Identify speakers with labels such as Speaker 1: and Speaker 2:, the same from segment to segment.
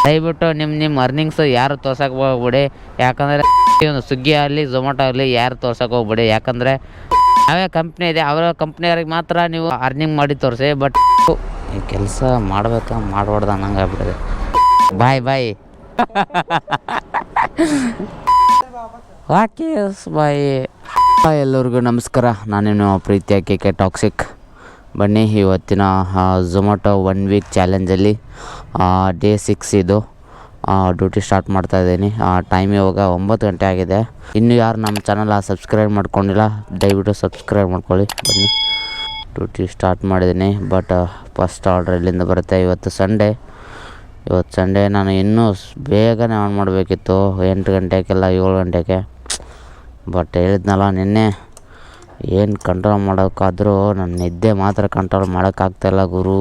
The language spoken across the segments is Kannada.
Speaker 1: ದಯವಿಟ್ಟು ನಿಮ್ಮ ಅರ್ನಿಂಗ್ಸ್ ಯಾರು ತೋರ್ಸಕ್ಕೆ ಹೋಗ್ಬಿಡಿ. ಯಾಕಂದರೆ ಸ್ವಿಗ್ಗಿ ಆಗಲಿ ಝೊಮ್ಯಾಟೊ ಆಗಲಿ ಯಾರು ತೋರ್ಸಕ್ಕೆ ಹೋಗ್ಬಿಡಿ. ಯಾಕಂದರೆ ಯಾವ್ಯಾವ ಕಂಪ್ನಿ ಇದೆ ಅವರ ಕಂಪ್ನಿಯವ್ರಿಗೆ ಮಾತ್ರ ನೀವು ಅರ್ನಿಂಗ್ ಮಾಡಿ ತೋರಿಸಿ. ಬಟ್ ಈ ಕೆಲಸ ಮಾಡ್ಬೇಕಾ ಮಾಡಬಾರ್ದು ಅನ್ನಂಗೆ ಆಗ್ಬಿಟ್ಟಿದೆ. ಬಾಯ್ ವಾಕೀಸ್ ಬಾಯ್. ಎಲ್ಲರಿಗೂ ನಮಸ್ಕಾರ. ನಾನೇನು ಪ್ರೀತಿಯ KK ಟಾಕ್ಸಿಕ್. ಬನ್ನಿ ಇವತ್ತಿನ ಝೊಮ್ಯಾಟೊ 1 ವೀಕ್ ಚಾಲೆಂಜಲ್ಲಿ ಡೇ 6 ಇದು. ಡ್ಯೂಟಿ ಸ್ಟಾರ್ಟ್ ಮಾಡ್ತಾಯಿದ್ದೀನಿ. ಟೈಮ್ ಇವಾಗ 9 ಗಂಟೆ ಆಗಿದೆ. ಇನ್ನೂ ಯಾರು ನಮ್ಮ ಚಾನಲ್ ಸಬ್ಸ್ಕ್ರೈಬ್ ಮಾಡ್ಕೊಂಡಿಲ್ಲ ದಯವಿಟ್ಟು ಸಬ್ಸ್ಕ್ರೈಬ್ ಮಾಡ್ಕೊಳ್ಳಿ. ಬನ್ನಿ ಡ್ಯೂಟಿ ಸ್ಟಾರ್ಟ್ ಮಾಡಿದ್ದೀನಿ. ಬಟ್ ಫಸ್ಟ್ ಆರ್ಡ್ರ್ ಇಲ್ಲಿಂದ ಬರುತ್ತೆ. ಇವತ್ತು ಸಂಡೇ ನಾನು ಇನ್ನೂ ಬೇಗನೆ ಆನ್ ಮಾಡಬೇಕಿತ್ತು, 8 ಗಂಟೆಗೆಲ್ಲ 7 ಗಂಟೆಗೆ. ಬಟ್ ಹೇಳಿದ್ನಲ್ಲ ನಿನ್ನೆ, ಏನು ಕಂಟ್ರೋಲ್ ಮಾಡೋಕ್ಕಾದರೂ ನನ್ನ ನಿದ್ದೆ ಮಾತ್ರ ಕಂಟ್ರೋಲ್ ಮಾಡೋಕ್ಕಾಗ್ತಾಯಿಲ್ಲ ಗುರು.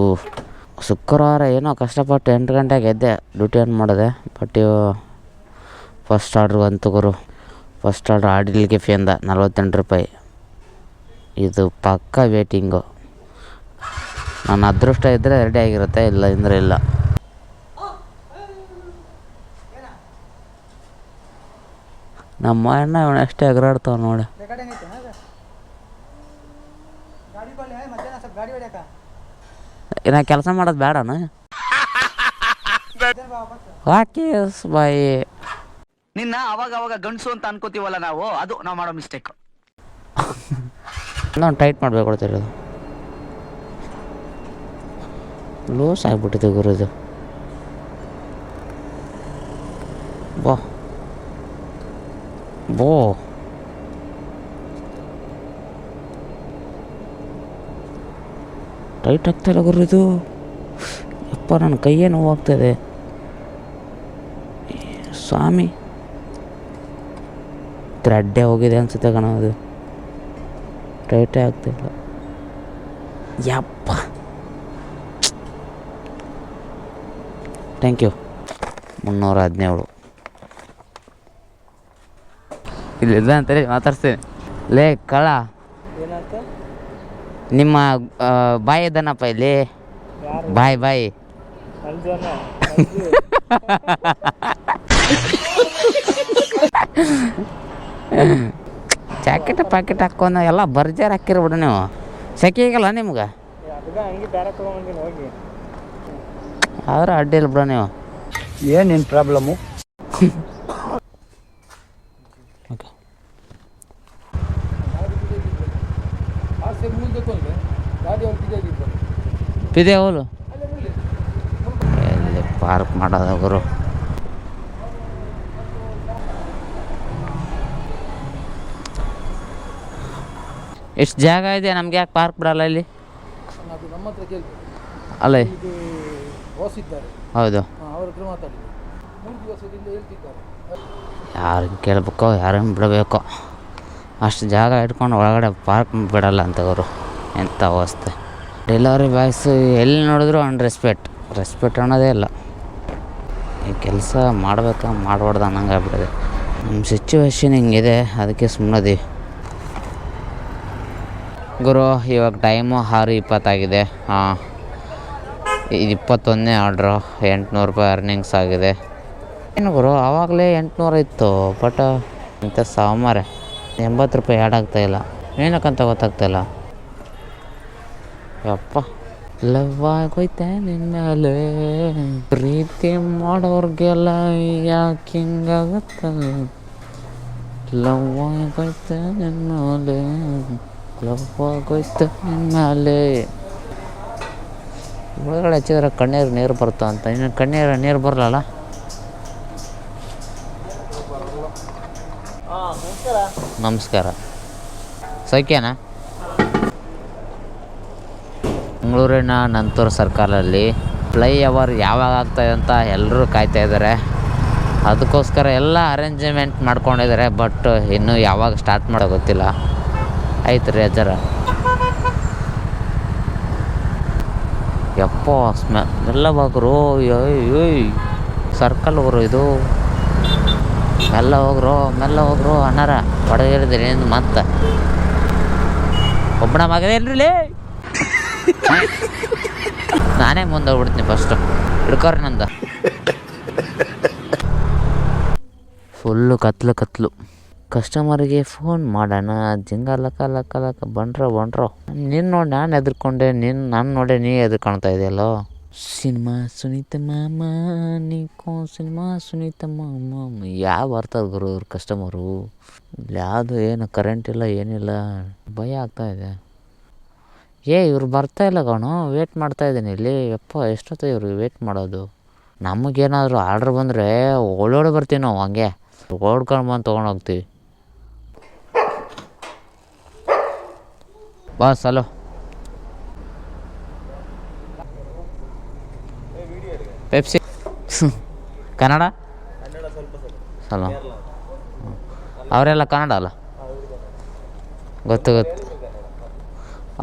Speaker 1: ಶುಕ್ರವಾರ ಏನೋ ಕಷ್ಟಪಟ್ಟು 8 ಗಂಟೆಗೆ ಎದ್ದೆ, ಡ್ಯೂಟಿ ಆನ್ ಮಾಡಿದೆ. ಬಟ್ ಫಸ್ಟ್ ಆರ್ಡ್ರ್ ಬಂತು ಗುರು. ಫಸ್ಟ್ ಆರ್ಡ್ರ್ ಆಡಿಲ್ಗೆ ಫೇಂದ 48 ರೂಪಾಯಿ. ಇದು ಪಕ್ಕ ವೇಟಿಂಗು. ನನ್ನ ಅದೃಷ್ಟ ಇದ್ದರೆ ರೆಡಿ ಆಗಿರುತ್ತೆ, ಇಲ್ಲ ಅಂದರೆ ಇಲ್ಲ. ನಮ್ಮ ಅಣ್ಣ ಇವನು ಅಷ್ಟೇ ಎಗರಾಡ್ತಾವ ನೋಡಿ. ನಾ ಕೆಲಸ ಮಾಡೋದು ಬೇಡನ ವಾಕೀಸ್ ಬಾಯಿ.
Speaker 2: ನಿನ್ನ ಅವಾಗ ಗಂಡಸು ಅಂತ ಅನ್ಕೋತೀವಲ್ಲ ನಾವು ಮಾಡೋ ಮಿಸ್ಟೇಕ್.
Speaker 1: ನಾನು ಟೈಟ್ ಮಾಡಬೇಕು ಕೊಡ್ತಿರೋದು. ಲೂಸ್ ಆಗಿಬಿಟ್ಟಿದೆ ಗುರು ಇದು. ಬೋ ಟೈಟ್ ಆಗ್ತಾಯಿಲ್ಲ ಗುರು ಇದು. ಅಪ್ಪ ನನ್ನ ಕೈಯೇ ನೋವಾಗ್ತಾಯಿದೆ ಸ್ವಾಮಿ. ಥ್ರೆಡ್ಡೇ ಹೋಗಿದೆ ಅನ್ಸುತ್ತೆ ಕಣ, ಅದು ಟೈಟೇ ಆಗ್ತಾಯಿಲ್ಲ. ಯಪ್ಪ ಥ್ಯಾಂಕ್ ಯು. 317 ಇಲ್ಲಿಲ್ಲ ಅಂತೇಳಿ ಮಾತಾಡ್ತೀನಿ. ಲೇ ಕಳ, ನಿಮ್ಮ ಬಾಯಿ ಇದ್ದಾನಪ್ಪ ಇಲ್ಲಿ. ಬಾಯ್ ಜಾಕೆಟ್ ಪ್ಯಾಕೆಟ್ ಹಾಕೊಂಡು ಎಲ್ಲ ಬರ್ಜಾರ್ ಹಾಕಿರ್ಬಿಡು ನೀವು. ಸೆಕೆ ಆಗಲ್ಲ ನಿಮ್ಗೆ? ಆದ್ರೆ ಅಡ್ಡಿಲ್ಲ ಬಿಡ ನೀವು.
Speaker 2: ಏನೇನು ಪ್ರಾಬ್ಲಮ್ಮು?
Speaker 1: ಪಿದೆ ಹೋಲು ಎಲ್ಲಿ ಪಾರ್ಕ್ ಮಾಡೋದು ಗುರು. ಎಷ್ಟು ಜಾಗ ಇದೆ, ನಮ್ಗೆ ಯಾಕೆ ಪಾರ್ಕ್ ಬಿಡಲ್ಲ ಇಲ್ಲಿ? ಅಲ್ಲ ಹೌದು, ಯಾರನ್ನು ಕೇಳಬೇಕೋ ಯಾರನ್ನು ಬಿಡಬೇಕೋ ಅಷ್ಟು ಜಾಗ ಇಟ್ಕೊಂಡು ಒಳಗಡೆ ಪಾರ್ಕ್ ಬಿಡಲ್ಲ ಅಂತ ಅವರು. ಎಂಥ ಅವಸ್ಥೆ. ಡೆಲಿವರಿ ಬಾಯ್ಸು ಎಲ್ಲಿ ನೋಡಿದ್ರು ರೆಸ್ಪೆಕ್ಟ್ ಅನ್ನೋದೇ ಇಲ್ಲ. ಈ ಕೆಲಸ ಮಾಡಬೇಕಾ ಮಾಡಬಾರ್ದು ಅನ್ನಂಗೆ ಆಗ್ಬಿಟ್ಟಿದೆ. ನಮ್ಮ ಸಿಚುವೇಶನ್ ಹಿಂಗಿದೆ, ಅದಕ್ಕೆ ಸುಮ್ಮನದೀವಿ ಗುರು. ಇವಾಗ ಟೈಮು 6:20 ಆಗಿದೆ. 21ನೇ ಆರ್ಡ್ರು, 800 ರೂಪಾಯಿ ಅರ್ನಿಂಗ್ಸ್ ಆಗಿದೆ. ಏನು ಗುರು, ಆವಾಗಲೇ 800 ಇತ್ತು. ಬಟ್ ಇಂಥ ಸಾಮಾರೆ 80 ರೂಪಾಯಿ ಆ್ಯಡ್ ಆಗ್ತಾಯಿಲ್ಲ. ಏನಕ್ಕಂತ ಗೊತ್ತಾಗ್ತಾಯಿಲ್ಲ. ಯಪ್ಪ ಲವ್ ಆಗೋಯ್ತೆ ನಿನ್ಮೇಲೆ, ಪ್ರೀತಿ ಮಾಡೋರ್ಗೆಲ್ಲ ಯಾಕೆ ಹಿಂಗಾಗತ್ತ. Love ಆಗೋಯ್ತೆ ನಿನ್ಮೇಲೆ, love ಆಗೋಯ್ತೆ ನಿನ್ಮೇಲೆ. ಒಳಗಡೆ ಹಚ್ಚಿದ್ರೆ ಕಣ್ಣೀರು ನೀರು ಬರ್ತಾವ ಅಂತ. ಇನ್ನು ಕಣ್ಣೀರು ನೀರು ಬರಲ್ಲ. ನಮಸ್ಕಾರ. ಸೌಖ್ಯನಾ? ಮಂಗಳೂರಿನ ನಂತೂರು ಸರ್ಕಲಲ್ಲಿ ಫ್ಲೈಓವರ್ ಯಾವಾಗ ಆಗ್ತಾಯಿದೆ ಅಂತ ಎಲ್ಲರೂ ಕಾಯ್ತಾಯಿದ್ದಾರೆ. ಅದಕ್ಕೋಸ್ಕರ ಎಲ್ಲ ಅರೇಂಜ್ಮೆಂಟ್ ಮಾಡ್ಕೊಂಡಿದ್ದಾರೆ. ಬಟ್ ಇನ್ನೂ ಯಾವಾಗ ಸ್ಟಾರ್ಟ್ ಮಾಡೋ ಗೊತ್ತಿಲ್ಲ. ಆಯ್ತು ರೀ ಅಜ್ಜರ. ಯಪ್ಪ ಮೆಲ್ಲ ಬಾಗ್ರು. ಏಯ್ ಸರ್ಕಲ್ ಹೋಗ್ರು ಇದು. ಮೆಲ್ಲ ಹೋಗ್ರು ಅಣ್ಣಾರ. ಹೊಡೆದಿದ್ದೀನಿ ಮತ್ತೆ ಒಬ್ಬನ ಮಗದೇನ್ರಿ. ನಾನೇ ಮುಂದೆ ಹೋಗ್ಬಿಡ್ತೀನಿ ಫಸ್ಟು. ಹಿಡ್ಕೋರಿ ನಂದು. ಫುಲ್ಲು ಕತ್ಲು ಕಸ್ಟಮರಿಗೆ ಫೋನ್ ಮಾಡೋಣ ಜಿಂಗ ಲಕ ಬಂಡ್ರೋ ನೀನು ನೋಡಿ ನಾನು ಎದ್ರುಕೊಂಡೆ ನಾನು ನೋಡಿ ನೀ ಎದ್ರುಕೊಳ್ತಾ ಇದೆಯಲ್ಲೋ ಸಿನಿಮಾ ಸುನೀತ ಮಾಮ ನೀಕೋ ಸಿನಿಮಾ ಸುನೀತ ಮಾಮ ಯಾವ ಬರ್ತದೆ ಗುರು ಇವ್ರು ಕಸ್ಟಮರು ಯಾವುದು ಏನು ಕರೆಂಟ್ ಇಲ್ಲ ಏನಿಲ್ಲ ಭಯ ಆಗ್ತಾಯಿದೆ ಇವ್ರು ಬರ್ತಾ ಇಲ್ಲ ಕಣೋ ವೇಟ್ ಮಾಡ್ತಾಯಿದ್ದೀನಿ ಇಲ್ಲಿ ಯಪ್ಪ ಎಷ್ಟೊತ್ತ ಇವ್ರು ವೇಟ್ ಮಾಡೋದು ನಮಗೇನಾದರೂ ಆರ್ಡ್ರ್ ಬಂದರೆ ಓಡೋಡಿ ಬರ್ತೀವಿ ನಾವು ಹಂಗೆ ಓಡ್ಕೊಂಡು ಬಂದು ತೊಗೊಂಡೋಗ್ತೀವಿ boss hello Pepsi Kannada hello ಅವರೆಲ್ಲ ಕನ್ನಡ ಅಲ್ಲ ಗೊತ್ತು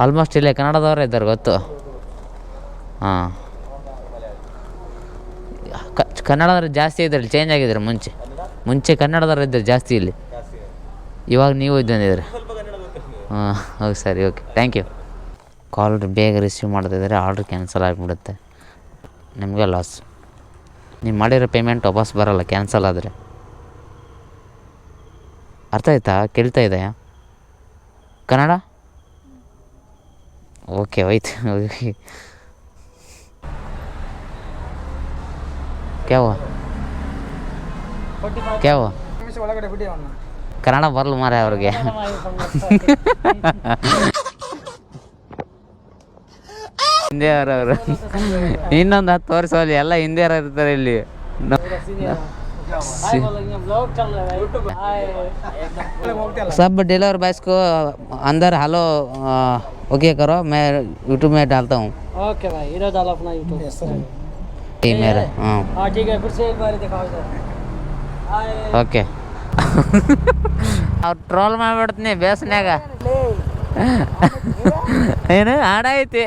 Speaker 1: ಆಲ್ಮೋಸ್ಟ್ ಇಲ್ಲೇ ಕನ್ನಡದವರೇ ಇದ್ದಾರೆ ಗೊತ್ತು ಹಾಂ ಕನ್ನಡದವ್ರು ಜಾಸ್ತಿ ಇದ್ದಾರೆ ಚೇಂಜ್ ಆಗಿದ್ದಾರೆ ಮುಂಚೆ ಕನ್ನಡದವ್ರು ಇದ್ದಾರೆ ಜಾಸ್ತಿ ಇಲ್ಲಿ ಇವಾಗ ನೀವು ಇದ್ದಂದಿದ್ದೀರಿ ಹಾಂ ಹೌದು ಸರಿ ಓಕೆ ಥ್ಯಾಂಕ್ ಯು ಕಾಲ್ ಬೇಗ ರಿಸೀವ್ ಮಾಡ್ತಿದ್ದಾರೆ ಆರ್ಡ್ರ್ ಕ್ಯಾನ್ಸಲ್ ಆಗಿಬಿಡುತ್ತೆ ನಿಮಗೆ ಲಾಸ್ ನೀವು ಮಾಡಿರೋ ಪೇಮೆಂಟ್ ವಾಪಸ್ ಬರೋಲ್ಲ ಕ್ಯಾನ್ಸಲ್ ಆದರೆ ಅರ್ಥ ಆಯ್ತಾ ಕೇಳ್ತಾ ಇದೆಯಾ ಕನ್ನಡ ಓಕೆ ಹೋಯ್ತು ಕ್ಯಾವ ಕನ್ನಡ ಬರಲ್ಲ ಮಾರೆ ಅವ್ರಿಗೆ ಹಿಂದಿಯವರು ಇನ್ನೊಂದು 10 ವರ್ಷ ಅಲ್ಲಿ ಎಲ್ಲ ಹಿಂದಿಯರು ಇರ್ತಾರೆ ಇಲ್ಲಿ सब डिलीवर बॉयज को अंदर हेलो ओके करो मैं यूट्यूब में डालता हूँ
Speaker 3: ओके भाई इधर डालो अपना यूट्यूब
Speaker 1: ये मेरा हाँ
Speaker 3: ठीक है फिर से एक बार दिखाओ इधर
Speaker 1: ಓಕೆ ಅವ್ರು ಟ್ರೋಲ್ ಮಾಡಿಬಿಡ್ತೀನಿ ಬೇಸನ್ಯಾಗ ಏನು ಹಾಡೈತಿ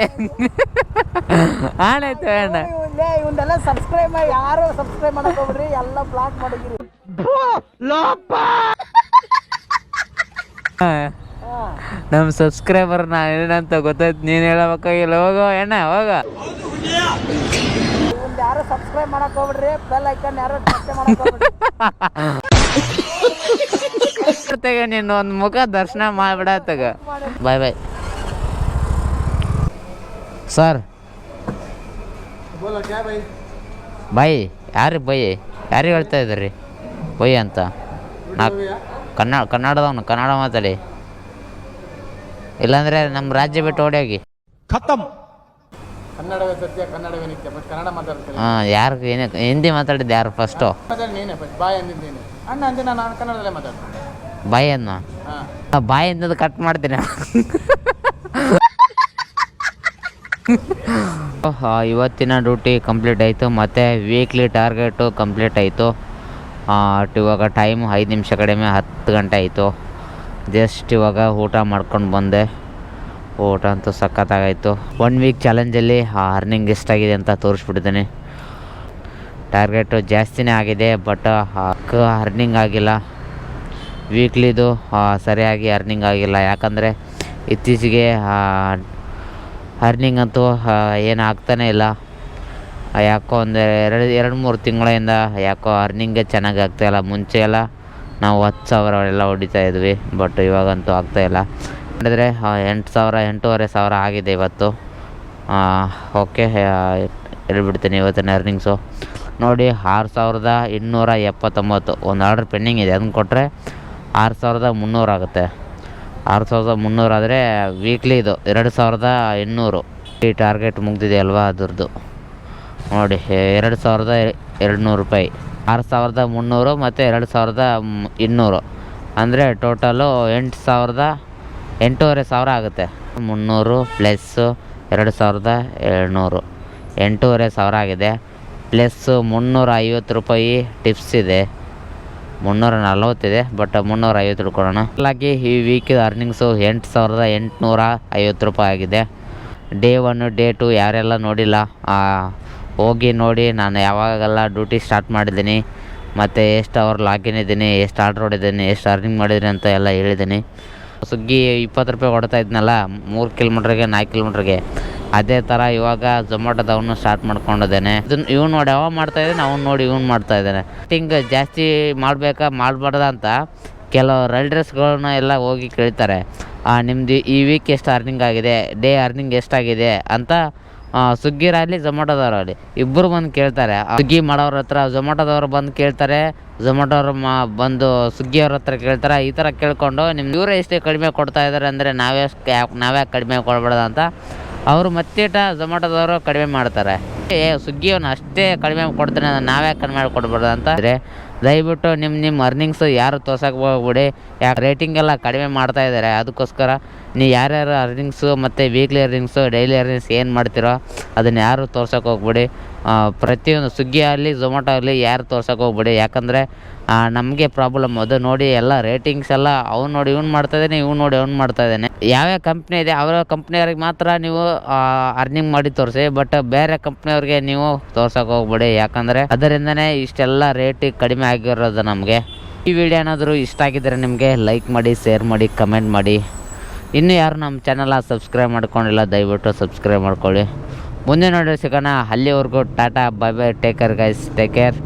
Speaker 1: ಹಾಡೈತಿ ಅಣ್ಣ
Speaker 3: ಇವನ್ನೆಲ್ಲ ಸಬ್ಸ್ಕ್ರೈಬ್ ಮಾಡಿ ಯಾರು ಸಬ್ಸ್ಕ್ರೈಬ್ ಮಾಡಕ್ ಹೋಗ್ಬಿಡ್ರಿ ಎಲ್ಲ ಬ್ಲಾಕ್ ಮಾಡಿದಿರಿ
Speaker 1: ನಮ್ಮ ಸಬ್ಸ್ಕ್ರೈಬರ್ ನಾ ಏನಂತ ಗೊತ್ತಾಯ್ತು ನೀನು ಹೇಳಬೇಕಾಗಿಲ್ಲ ಹೋಗೋ ಎಣ್ಣ ಹೋಗ
Speaker 3: ಯಾರು ಸಬ್ಸ್ಕ್ರೈಬ್ ಮಾಡಕ್ ಹೋಗ್ಬಿಡ್ರಿ ಬೆಲ್ ಐಕಾನ್ ಯಾರು ಟಚ್ ಮಾಡಕ್ ಹೋಗ್ಬಿಡ್ರಿ
Speaker 1: ತೆಗ ನೀನು ಒಂದು ಮುಖ ದರ್ಶನ ಮಾಡಿಬಿಡ ತಗ ಬಾಯ್ ಬಾಯ್ ಸರ್ ಬಾಯ್ ಯಾರು ಬೈ ಯಾರಿಗೆ ಹೇಳ್ತಾ ಇದ್ದೀರಿ ಬೈ ಅಂತ ನಾ ಕನ್ನಡದವನು ಕನ್ನಡ ಮಾತಾಡಿ ಇಲ್ಲಾಂದರೆ ನಮ್ಮ ರಾಜ್ಯ ಬಿಟ್ಟು ಓಡೋಗಿ
Speaker 4: ಖತಮ್ ಕನ್ನಡವೇ ಸತ್ಯ ಕನ್ನಡವೇ ನಿತ್ಯ ಬಟ್ ಕನ್ನಡ ಮಾತಾಡ್ತೀನಿ
Speaker 1: ಹಾಂ ಯಾರು ಏನೇ ಹಿಂದಿ ಮಾತಾಡಿದ್ದು ಯಾರು ಫಸ್ಟು
Speaker 4: ಮಾತಾಡಿ ನೀನೇ ಫಸ್ಟ್ ಬಾಯ್ ಅಂದಿದ್ದೇನೆ ಅಣ್ಣ ಅಂದೆ ನಾನು ಕನ್ನಡದಲ್ಲೇ ಮಾತಾಡ್ತೀನಿ
Speaker 1: ಬಾಯ್ ಅನ್ನ
Speaker 4: ಹಾಂ
Speaker 1: ಬಾಯ್ ಅನ್ನೋದು ಕಟ್ ಮಾಡ್ತೀನಿ ಇವತ್ತಿನ ಡ್ಯೂಟಿ ಕಂಪ್ಲೀಟ್ ಆಯಿತು ಮತ್ತು ವೀಕ್ಲಿ ಟಾರ್ಗೆಟು ಕಂಪ್ಲೀಟ್ ಆಯಿತು ಇವಾಗ ಟೈಮ್ 5 ನಿಮಿಷ ಕಡಿಮೆ 10 ಗಂಟೆ ಆಯಿತು ಜಸ್ಟ್ ಇವಾಗ ಊಟ ಮಾಡ್ಕೊಂಡು ಬಂದೆ ಊಟ ಅಂತೂ ಸಖತ್ತಾಗಾಯಿತು 1 ವೀಕ್ ಚಾಲೆಂಜಲ್ಲಿ ಅರ್ನಿಂಗ್ ಎಷ್ಟಾಗಿದೆ ಅಂತ ತೋರಿಸ್ಬಿಟ್ಟಿದ್ದೀನಿ ಟಾರ್ಗೆಟು ಜಾಸ್ತಿನೇ ಆಗಿದೆ ಬಟ್ ಅರ್ನಿಂಗ್ ಆಗಿಲ್ಲ ವೀಕ್ಲಿದು ಸರಿಯಾಗಿ ಅರ್ನಿಂಗ್ ಆಗಿಲ್ಲ ಯಾಕಂದರೆ ಇತ್ತೀಚೆಗೆ ಅರ್ನಿಂಗ್ ಅಂತೂ ಏನು ಆಗ್ತಾನೇ ಇಲ್ಲ ಯಾಕೋ ಒಂದು 2-3 ತಿಂಗಳಿಂದ ಯಾಕೋ ಅರ್ನಿಂಗೇ ಚೆನ್ನಾಗಿ ಆಗ್ತಾಯಿಲ್ಲ ಮುಂಚೆ ಎಲ್ಲ ನಾವು 10,000 ಎಲ್ಲ ಹೊಡಿತಾ ಇದ್ವಿ ಬಟ್ ಇವಾಗಂತೂ ಆಗ್ತಾಯಿಲ್ಲ ಮಾಡಿದ್ರೆ 8,000 8,500 ಆಗಿದೆ ಇವತ್ತು ಓಕೆ ಹೇಳ್ಬಿಡ್ತೀನಿ ಇವತ್ತಿನ ಅರ್ನಿಂಗ್ಸು ನೋಡಿ 6,279 ಒಂದು ಆರ್ಡ್ರ್ ಪೆಂಡಿಂಗ್ ಇದೆ ಅದನ್ನು ಕೊಟ್ಟರೆ 6,300 ಆಗುತ್ತೆ 6,300 ಆದರೆ ವೀಕ್ಲಿ ಇದು 2,800 ಈ ಟಾರ್ಗೆಟ್ ಮುಗ್ದಿದೆ ಅಲ್ವಾ ಅದ್ರದ್ದು ನೋಡಿ 2,200 ರೂಪಾಯಿ 6,300 ಮತ್ತು 2,200 ಅಂದರೆ ಟೋಟಲು 8,500 ಆಗುತ್ತೆ 300 ಪ್ಲಸ್ 2,700 8,500 ಆಗಿದೆ ಪ್ಲಸ್ 350 ರೂಪಾಯಿ ಟಿಪ್ಸ್ ಇದೆ 340 ಇದೆ ಬಟ್ 350 ಇಟ್ಕೊಳ್ಳೋಣ ಹಾಗಾಗಿ ಈ ವೀಕಿದ ಅರ್ನಿಂಗ್ಸು 8,850 ರೂಪಾಯಿ ಆಗಿದೆ ಡೇ 1 ಡೇ 2 ಯಾರೆಲ್ಲ ನೋಡಿಲ್ಲ ಹೋಗಿ ನೋಡಿ ನಾನು ಯಾವಾಗೆಲ್ಲ ಡ್ಯೂಟಿ ಸ್ಟಾರ್ಟ್ ಮಾಡಿದ್ದೀನಿ ಮತ್ತು ಎಷ್ಟು ಅವರ್ ಲಾಗಿನ್ ಇದ್ದೀನಿ ಎಷ್ಟು ಆರ್ಡ್ರ್ ಹೊಡಿದ್ದೀನಿ ಎಷ್ಟು ಅರ್ನಿಂಗ್ ಮಾಡಿದ್ದೀನಿ ಅಂತ ಎಲ್ಲ ಹೇಳಿದ್ದೀನಿ ಸ್ವಿಗ್ಗಿ 20 ರೂಪಾಯಿ ಹೊಡ್ತಾ ಇದ್ನಲ್ಲ 3 ಕಿಲೋಮೀಟ್ರಿಗೆ 4 ಕಿಲೋಮೀಟ್ರಿಗೆ ಅದೇ ಥರ ಇವಾಗ ಝೊಮ್ಯಾಟೋದವನು ಸ್ಟಾರ್ಟ್ ಮಾಡ್ಕೊಂಡಿದ್ದಾನೆ. ಇವ್ನು ನೋಡಿ ಅವ ಮಾಡ್ತಾ ಇದ್ದಾನೆ, ಅವ್ನು ನೋಡಿ ಇವ್ನು ಮಾಡ್ತಾ ಇದ್ದಾನೆ. ರೇಟಿಂಗ್ ಜಾಸ್ತಿ ಮಾಡಬಾರ್ದ ಅಂತ ಕೆಲವು ರೈಡರ್ಸ್ಗಳನ್ನ ಎಲ್ಲ ಹೋಗಿ ಕೇಳ್ತಾರೆ, ನಿಮ್ಮದು ಈ ವೀಕ್ ಎಷ್ಟು ಅರ್ನಿಂಗ್ ಆಗಿದೆ, ಡೇ ಅರ್ನಿಂಗ್ ಎಷ್ಟಾಗಿದೆ ಅಂತ. ಸ್ವಿಗ್ಗಿರಾಗಲಿ ಝೊಮ್ಯಾಟೋದವರಾಗಲಿ ಇಬ್ಬರು ಬಂದು ಕೇಳ್ತಾರೆ. ಸ್ವಿಗ್ಗಿ ಮಾಡೋರ ಹತ್ರ ಝೊಮ್ಯಾಟೋದವ್ರು ಬಂದು ಕೇಳ್ತಾರೆ, ಝೊಮ್ಯಾಟೋರು ಬಂದು ಸ್ವಿಗ್ಗಿಯವ್ರ ಹತ್ರ ಕೇಳ್ತಾರೆ. ಈ ಥರ ಕೇಳ್ಕೊಂಡು ಇವರೇ ಎಷ್ಟು ಕಡಿಮೆ ಕೊಡ್ತಾ ಇದ್ದಾರೆ ಅಂದರೆ ನಾವೇ ಕಡಿಮೆ ಕೊಡ್ಬಾರ್ದು ಅಂತ ಅವರು ಮತ್ತೇಟ ಝೊಮ್ಯಾಟೋದವರು ಕಡಿಮೆ ಮಾಡ್ತಾರೆ. ಸ್ವಿಗ್ಗಿಯವನ್ನ ಅಷ್ಟೇ ಕಡಿಮೆ ಕೊಡ್ತಾನೆ, ನಾವೇ ಕಡಿಮೆ ಕೊಡ್ಬಾರ್ದು ಅಂತ. ದಯವಿಟ್ಟು ನಿಮ್ಮ ಅರ್ನಿಂಗ್ಸು ಯಾರು ತೋರ್ಸಕ್ಕೆ ಹೋಗ್ಬಿಡಿ. ಯಾಕೆ ರೇಟಿಂಗ್ ಎಲ್ಲ ಕಡಿಮೆ ಮಾಡ್ತಾ ಇದ್ದಾರೆ, ಅದಕ್ಕೋಸ್ಕರ ನೀವು ಯಾರ್ಯಾರು ಅರ್ನಿಂಗ್ಸು ಮತ್ತು ವೀಕ್ಲಿ ಅರ್ನಿಂಗ್ಸು ಡೈಲಿ ಅರ್ನಿಂಗ್ಸ್ ಏನು ಮಾಡ್ತೀರೋ ಅದನ್ನು ಯಾರು ತೋರ್ಸೋಕೆ ಹೋಗ್ಬಿಡಿ. ಪ್ರತಿಯೊಂದು ಸ್ವಿಗ್ಗಿ ಆಗಲಿ ಝೊಮ್ಯಾಟೋ ಆಗಲಿ ಯಾರು ತೋರ್ಸೋಕೆ ಹೋಗ್ಬಿಡಿ. ಯಾಕಂದರೆ ನಮಗೆ ಪ್ರಾಬ್ಲಮ್ ಅದು ನೋಡಿ ಎಲ್ಲ ರೇಟಿಂಗ್ಸ್ ಎಲ್ಲ ಅವ್ನು ನೋಡಿ ಇವ್ನು ಮಾಡ್ತಾಯಿದ್ದಾನೆ, ಇವ್ನು ನೋಡಿ ಅವ್ನು ಮಾಡ್ತಾಯಿದ್ದಾನೆ. ಯಾವ್ಯಾವ ಕಂಪ್ನಿ ಇದೆ ಅವರ ಕಂಪ್ನಿಯವ್ರಿಗೆ ಮಾತ್ರ ನೀವು ಅರ್ನಿಂಗ್ ಮಾಡಿ ತೋರಿಸಿ, ಬಟ್ ಬೇರೆ ಕಂಪ್ನಿಯವ್ರಿಗೆ ನೀವು ತೋರ್ಸೋಕೆ ಹೋಗ್ಬಿಡಿ. ಯಾಕಂದರೆ ಅದರಿಂದನೇ ಇಷ್ಟೆಲ್ಲ ರೇಟಿಗೆ ಕಡಿಮೆ ಆಗಿರೋದು ನಮಗೆ. ಈ ವಿಡಿಯೋ ಏನಾದರೂ ಇಷ್ಟ ಆಗಿದ್ದರೆ ನಿಮಗೆ ಲೈಕ್ ಮಾಡಿ, ಶೇರ್ ಮಾಡಿ, ಕಮೆಂಟ್ ಮಾಡಿ. ಇನ್ನೂ ಯಾರು ನಮ್ಮ ಚಾನಲ್ ಸಬ್ಸ್ಕ್ರೈಬ್ ಮಾಡ್ಕೊಂಡಿಲ್ಲ ದಯವಿಟ್ಟು ಸಬ್ಸ್ಕ್ರೈಬ್ ಮಾಡ್ಕೊಳ್ಳಿ. ಮುಂದೆ ನೋಡಿ ಸಿಗೋಣ. ಅಲ್ಲಿವರೆಗೂ Tata, bye bye, take care guys, take care.